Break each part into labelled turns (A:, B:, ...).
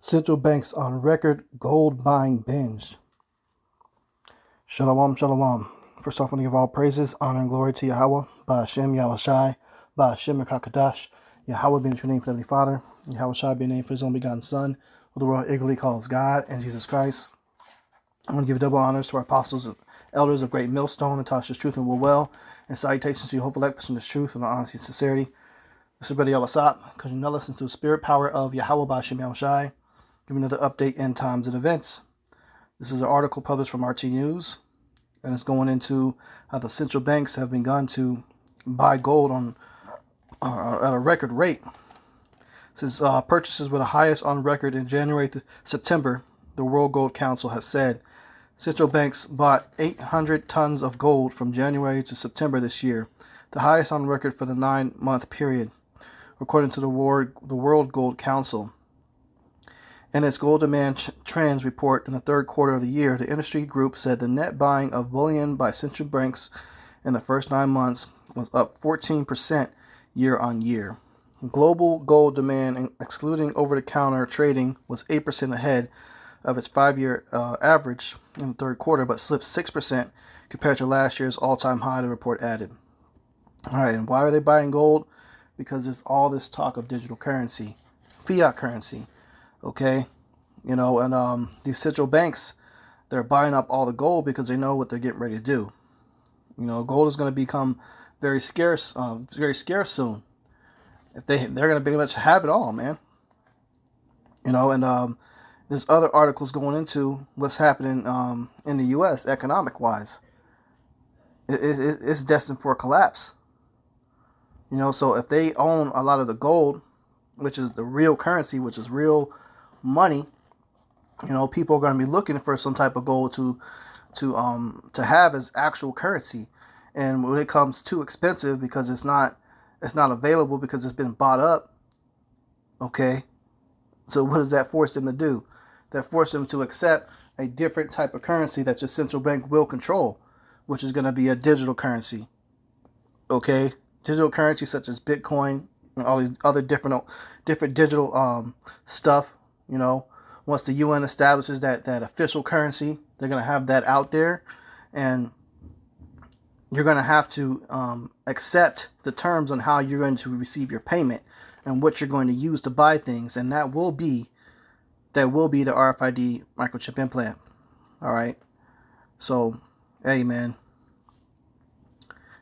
A: Central banks on record gold buying binge. Shalom, shalom. First off, I want to give all praises, honor, and glory to Yahweh, Ba'Hashem, Yahushai, Ba'Hashem, Rakakadash, Yahweh being the true name for the Heavenly Father, Yahushai being named for his only begotten Son, who the world eagerly calls God, and Jesus Christ. I want to give double honors to our apostles and elders of Great Millstone and taught us his truth and will well, and salutations to you, hopeful elect, this truth and honesty and sincerity. This is Brother Yawasat, because you now listen to the spirit power of Yahweh, Ba'Hashem, Yahushai, giving another update in times and events. This is an article published from RT News, and it's going into how the central banks have begun to buy gold on at a record rate. Since purchases were the highest on record in January to September, the World Gold Council has said central banks bought 800 tons of gold from January to September this year, the highest on record for the 9-month period, according to the World Gold Council. In its gold demand trends report in the third quarter of the year, the industry group said the net buying of bullion by central banks in the first 9 months was up 14% year on year. Global gold demand, excluding over-the-counter trading, was 8% ahead of its 5-year average in the third quarter, but slipped 6% compared to last year's all-time high, the report added. All right, and why are they buying gold? Because there's all this talk of digital currency, fiat currency. Okay, and these central banks, they're buying up all the gold because they know what they're getting ready to do. Gold is going to become very scarce soon. If they're going to pretty much have it all, man. And there's other articles going into what's happening in the U.S. economic wise. It's destined for a collapse. So if they own a lot of the gold, which is the real currency, which is real money, people are going to be looking for some type of gold to have as actual currency. And when it comes too expensive because it's not available because it's been bought up, okay, so what does that force them to do? That forces them to accept a different type of currency that your central bank will control, which is going to be a digital currency. Okay, digital currency such as Bitcoin and all these other different digital stuff. Once the UN establishes that official currency, they're going to have that out there, and you're going to have to accept the terms on how you're going to receive your payment and what you're going to use to buy things, and that will be the RFID microchip implant. All right, so hey man,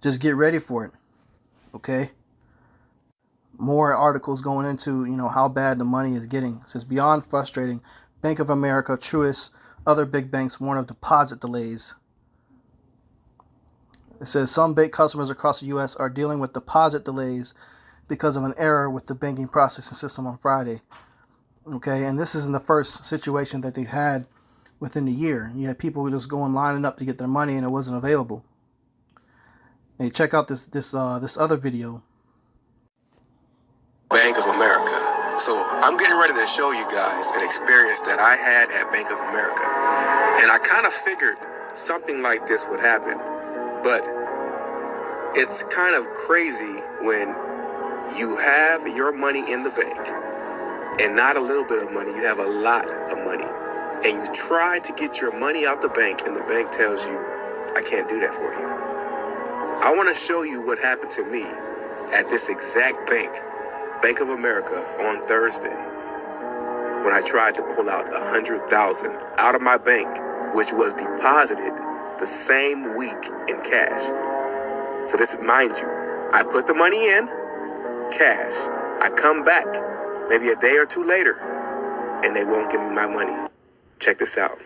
A: just get ready for it. Okay. More articles going into, how bad the money is getting. It says, beyond frustrating, Bank of America, Truist, other big banks warn of deposit delays. It says some bank customers across the U.S. are dealing with deposit delays because of an error with the banking processing system on Friday. Okay, and this isn't the first situation that they've had within the year. You had people just going lining up to get their money and it wasn't available. Hey, check out this other video.
B: Bank of America. So I'm getting ready to show you guys an experience that I had at Bank of America. And I kind of figured something like this would happen. But it's kind of crazy when you have your money in the bank and not a little bit of money, you have a lot of money. And you try to get your money out the bank and the bank tells you, I can't do that for you. I want to show you what happened to me at this exact bank, Bank of America, on Thursday, when I tried to pull out $100,000 out of my bank, which was deposited the same week in cash. So this, mind you, I put the money in cash. I come back maybe a day or two later, and they won't give me my money. Check this out.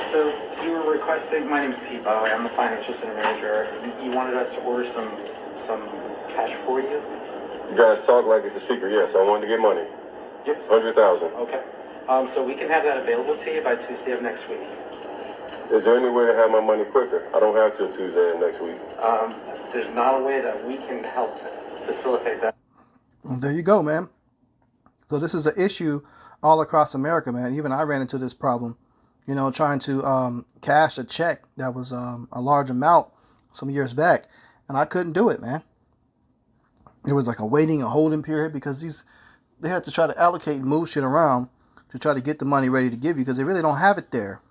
C: So you were requesting, my name's Pete, by the way, I'm the financial center manager. You wanted us to order some cash for you?
D: You guys talk like it's a secret. Yes, I wanted to get money.
C: Yes.
D: 100,000.
C: Okay. So we can have that available to you by Tuesday of next week.
D: Is there any way to have my money quicker? I don't have till Tuesday of next week.
C: There's not a way that we can help facilitate that.
A: Well, there you go, man. So this is an issue all across America, man. Even I ran into this problem, trying to cash a check that was a large amount some years back, and I couldn't do it, man. There was like a holding period because they have to try to allocate and move shit around to try to get the money ready to give you because they really don't have it there.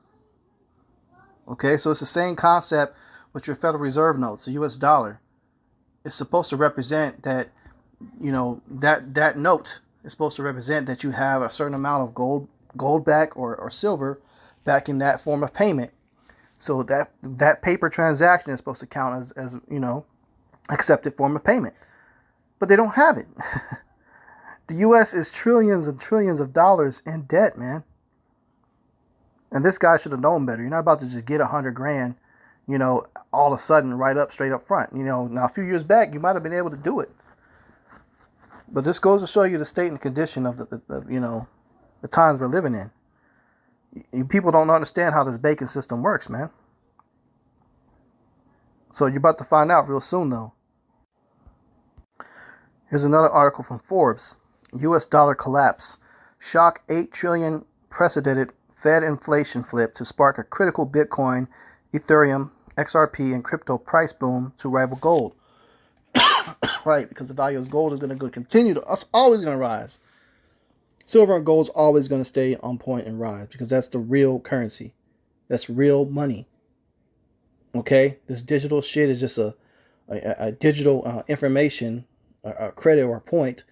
A: Okay, so it's the same concept with your Federal Reserve notes, the U.S. dollar. It's supposed to represent that, that note is supposed to represent that you have a certain amount of gold back or silver back in that form of payment. So that paper transaction is supposed to count as accepted form of payment. But they don't have it. The U.S. is trillions and trillions of dollars in debt, man. And this guy should have known better. You're not about to just get $100,000, all of a sudden straight up front. Now a few years back, you might have been able to do it. But this goes to show you the state and condition of the times we're living in. You people don't understand how this banking system works, man. So you're about to find out real soon, though. Here's another article from Forbes. U.S. dollar collapse. Shock 8 trillion precedented Fed inflation flip to spark a critical Bitcoin, Ethereum, XRP, and crypto price boom to rival gold. Right, because the value of gold is going to continue to, it's always going to rise. Silver and gold is always going to stay on point and rise because that's the real currency. That's real money. Okay? This digital shit is just a digital information, a credit or a point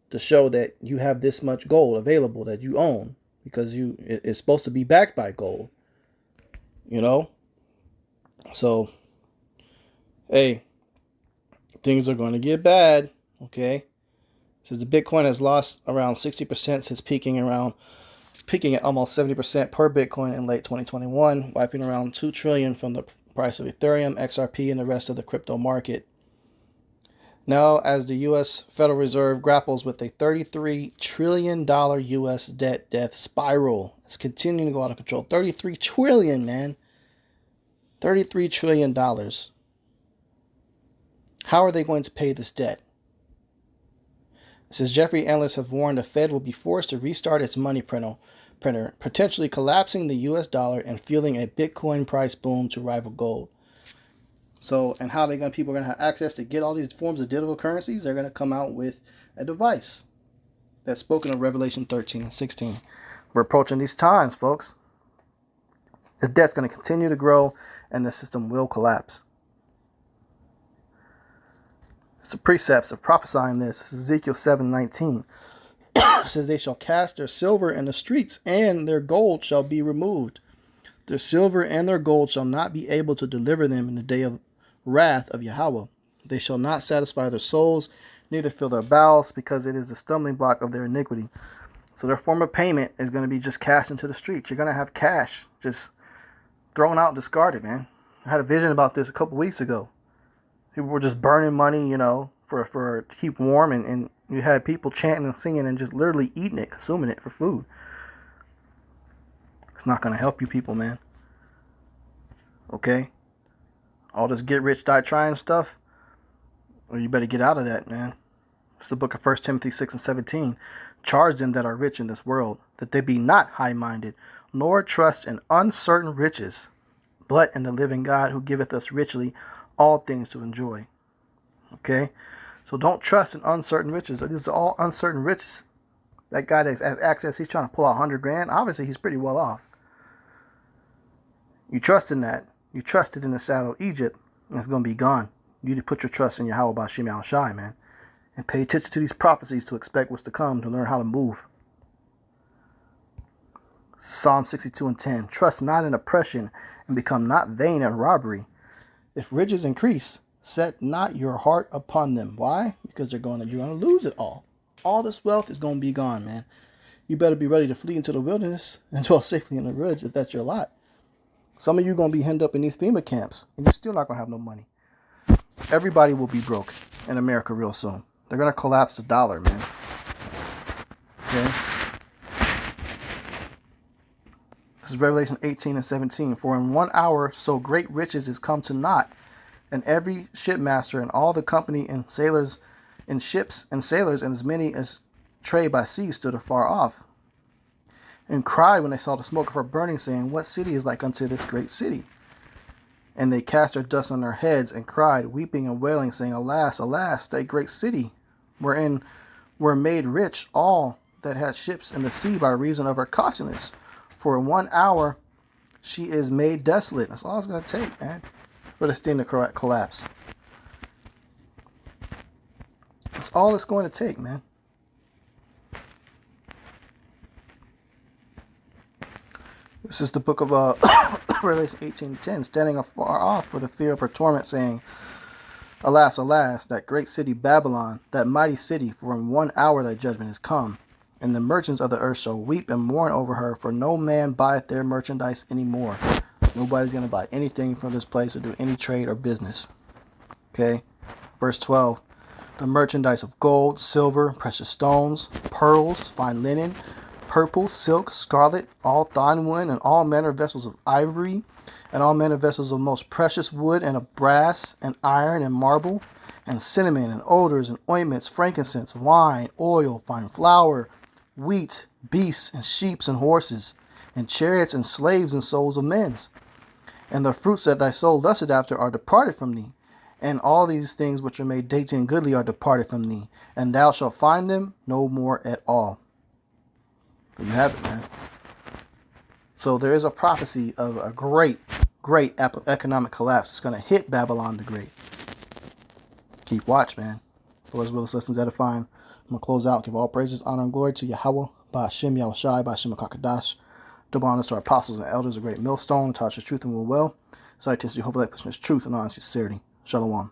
A: to show that you have this much gold available that you own because it's supposed to be backed by gold. So, hey, things are going to get bad. Okay? Says the Bitcoin has lost around 60% since peaking at almost 70% per Bitcoin in late 2021, wiping around $2 trillion from the price of Ethereum, XRP, and the rest of the crypto market. Now, as the U.S. Federal Reserve grapples with a $33 trillion U.S. debt spiral, it's continuing to go out of control. $33 trillion, man. $33 trillion. How are they going to pay this debt? It says Jeffrey analysts have warned the Fed will be forced to restart its money printer, potentially collapsing the U.S. dollar and fueling a Bitcoin price boom to rival gold. So, and how people are going to have access to get all these forms of digital currencies? They're going to come out with a device that's spoken of Revelation 13 and 16. We're approaching these times, folks. The debt's going to continue to grow and the system will collapse. The precepts of prophesying this is Ezekiel 7:19. It says they shall cast their silver in the streets and their gold shall be removed. Their silver and their gold shall not be able to deliver them in the day of wrath of Yahweh. They shall not satisfy their souls, neither fill their bowels, because it is the stumbling block of their iniquity. So their form of payment is going to be just cash into the streets. You're going to have cash just thrown out and discarded, man. I had a vision about this a couple weeks ago. People were just burning money, for to keep warm, and you had people chanting and singing and just literally eating it, consuming it for food. It's not going to help you people, man. Okay? All this get rich, die trying stuff, well, you better get out of that, man. It's the book of 1 Timothy 6 and 17. Charge them that are rich in this world, that they be not high-minded, nor trust in uncertain riches, but in the living God who giveth us richly all things to enjoy. Okay? So don't trust in uncertain riches. These are all uncertain riches. That guy that has access, he's trying to pull out $100,000. Obviously, he's pretty well off. You trust in that. You trusted in the saddle of Egypt, and it's going to be gone. You need to put your trust in Yahweh Ba'Shem Yahushai, man. And pay attention to these prophecies to expect what's to come, to learn how to move. Psalm 62:10. Trust not in oppression, and become not vain in robbery. If riches increase, set not your heart upon them. Why? Because you're going to lose it all. All this wealth is going to be gone, man. You better be ready to flee into the wilderness and dwell safely in the woods if that's your lot. Some of you are going to be hemmed up in these FEMA camps, and you're still not going to have no money. Everybody will be broke in America real soon. They're going to collapse the dollar, man. Okay? This is Revelation 18 and 17. For in 1 hour so great riches is come to naught, and every shipmaster and all the company and sailors in ships and sailors and as many as trade by sea stood afar off, and cried when they saw the smoke of her burning, saying, What city is like unto this great city? And they cast their dust on their heads and cried, weeping and wailing, saying, Alas, alas, that great city, wherein were made rich all that had ships in the sea by reason of her cautionance. For in 1 hour she is made desolate. That's all it's going to take, man, for this thing to collapse. That's all it's going to take, man. This is the book of Revelation 18:10, standing afar off for the fear of her torment, saying, Alas, alas, that great city Babylon, that mighty city, for in 1 hour thy judgment is come. And the merchants of the earth shall weep and mourn over her, for no man buyeth their merchandise any more. Nobody's going to buy anything from this place or do any trade or business. Okay? Verse 12. The merchandise of gold, silver, precious stones, pearls, fine linen, purple, silk, scarlet, all fine wood, and all manner of vessels of ivory, and all manner of vessels of most precious wood, and of brass, and iron, and marble, and cinnamon, and odors, and ointments, frankincense, wine, oil, fine flour, wheat, beasts, and sheep, and horses, and chariots, and slaves, and souls of men. And the fruits that thy soul lusted after are departed from thee, and all these things which are made dainty and goodly are departed from thee, and thou shalt find them no more at all. There you have it, man. So there is a prophecy of a great economic collapse. It's going to hit Babylon the Great. Keep watch, man. Lord's will, lessons edifying. I'm going to close out. Give all praises, honor, and glory to Yahweh, Ba'ashem Yahushai, Ba'ashem HaKadosh. Double honors to our apostles and elders, a great millstone, touches truth and will well. Citation, hopefully, that person is truth and honest sincerity. Shalom.